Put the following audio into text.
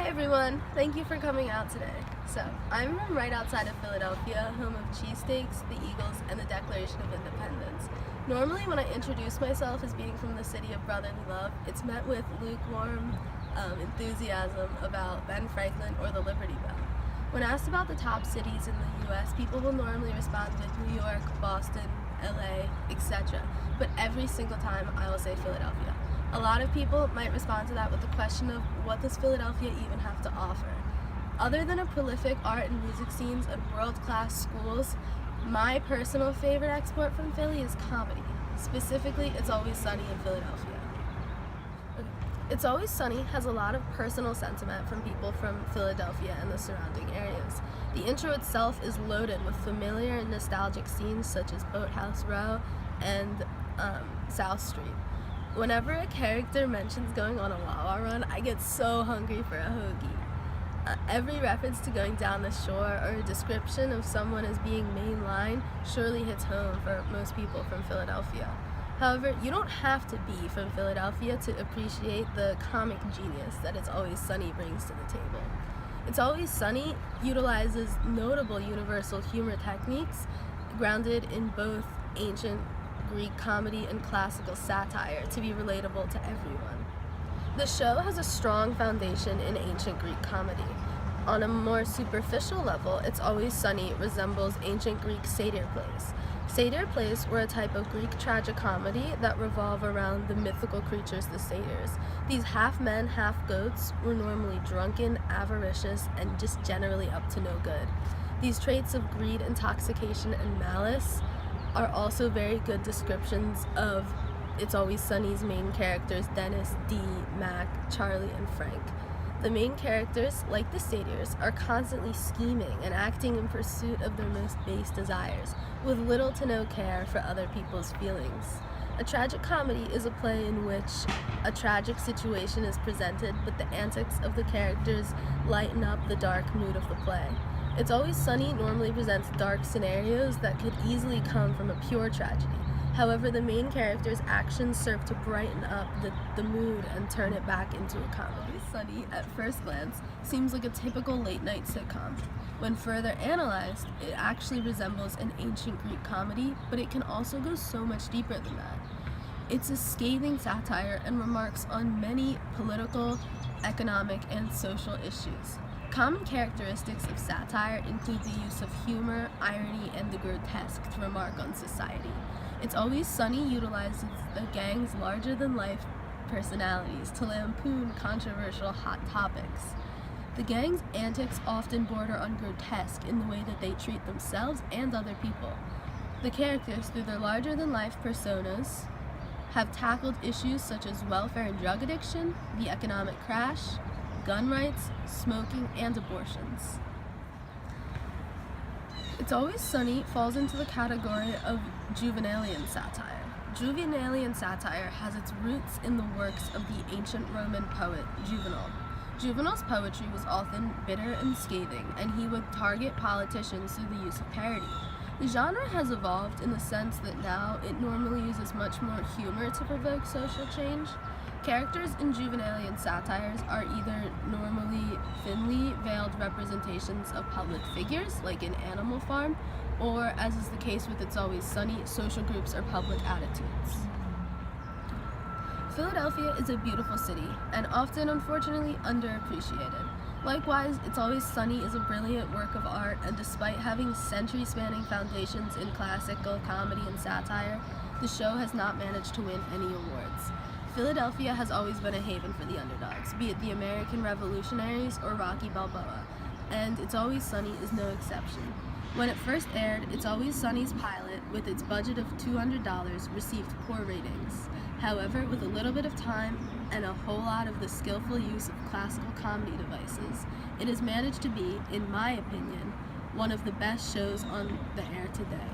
Hey everyone, thank you for coming out today. So, I'm from right outside of Philadelphia, home of cheesesteaks, the Eagles, and the Declaration of Independence. Normally when I introduce myself as being from the city of brotherly love, it's met with lukewarm enthusiasm about Ben Franklin or the Liberty Bell. When asked about the top cities in the US, people will normally respond with New York, Boston, LA, etc. But every single time I will say Philadelphia. A lot of people might respond to that with the question of what does Philadelphia even have to offer? Other than a prolific art and music scenes and world-class schools, my personal favorite export from Philly is comedy. Specifically, It's Always Sunny in Philadelphia. It's Always Sunny has a lot of personal sentiment from people from Philadelphia and the surrounding areas. The intro itself is loaded with familiar and nostalgic scenes such as Boathouse Row and South Street. Whenever a character mentions going on a Wawa run, I get so hungry for a hoagie. Every reference to going down the shore or a description of someone as being mainline surely hits home for most people from Philadelphia. However, you don't have to be from Philadelphia to appreciate the comic genius that It's Always Sunny brings to the table. It's Always Sunny utilizes notable universal humor techniques grounded in both ancient Greek comedy and classical satire to be relatable to everyone. The show has a strong foundation in ancient Greek comedy. On a more superficial level, It's Always Sunny resembles ancient Greek satyr plays. Satyr plays were a type of Greek tragicomedy that revolve around the mythical creatures, the satyrs. These half-men, half-goats were normally drunken, avaricious, and just generally up to no good. These traits of greed, intoxication, and malice are also very good descriptions of It's Always Sunny's main characters, Dennis, Dee, Mac, Charlie, and Frank. The main characters, like the satyrs, are constantly scheming and acting in pursuit of their most base desires, with little to no care for other people's feelings. A tragic comedy is a play in which a tragic situation is presented, but the antics of the characters lighten up the dark mood of the play. It's Always Sunny normally presents dark scenarios that could easily come from a pure tragedy. However, the main character's actions serve to brighten up the mood and turn it back into a comedy. Sunny, at first glance, seems like a typical late-night sitcom. When further analyzed, it actually resembles an ancient Greek comedy, but it can also go so much deeper than that. It's a scathing satire and remarks on many political, economic, and social issues. Common characteristics of satire include the use of humor, irony, and the grotesque to remark on society. It's Always Sunny utilizes the gang's larger-than-life personalities to lampoon controversial hot topics. The gang's antics often border on grotesque in the way that they treat themselves and other people. The characters, through their larger-than-life personas, have tackled issues such as welfare and drug addiction, the economic crash, gun rights, smoking, and abortions. It's Always Sunny falls into the category of Juvenalian satire. Juvenalian satire has its roots in the works of the ancient Roman poet Juvenal. Juvenal's poetry was often bitter and scathing, and he would target politicians through the use of parody. The genre has evolved in the sense that now it normally uses much more humor to provoke social change. Characters in Juvenalian satires are either normally thinly veiled representations of public figures, like in Animal Farm, or, as is the case with It's Always Sunny, social groups or public attitudes. Philadelphia is a beautiful city, and often, unfortunately, underappreciated. Likewise, It's Always Sunny is a brilliant work of art, and despite having century-spanning foundations in classical comedy and satire, the show has not managed to win any awards. Philadelphia has always been a haven for the underdogs, be it the American Revolutionaries or Rocky Balboa, and It's Always Sunny is no exception. When it first aired, It's Always Sunny's pilot, with its budget of $200, received poor ratings. However, with a little bit of time and a whole lot of the skillful use of classical comedy devices, it has managed to be, in my opinion, one of the best shows on the air today.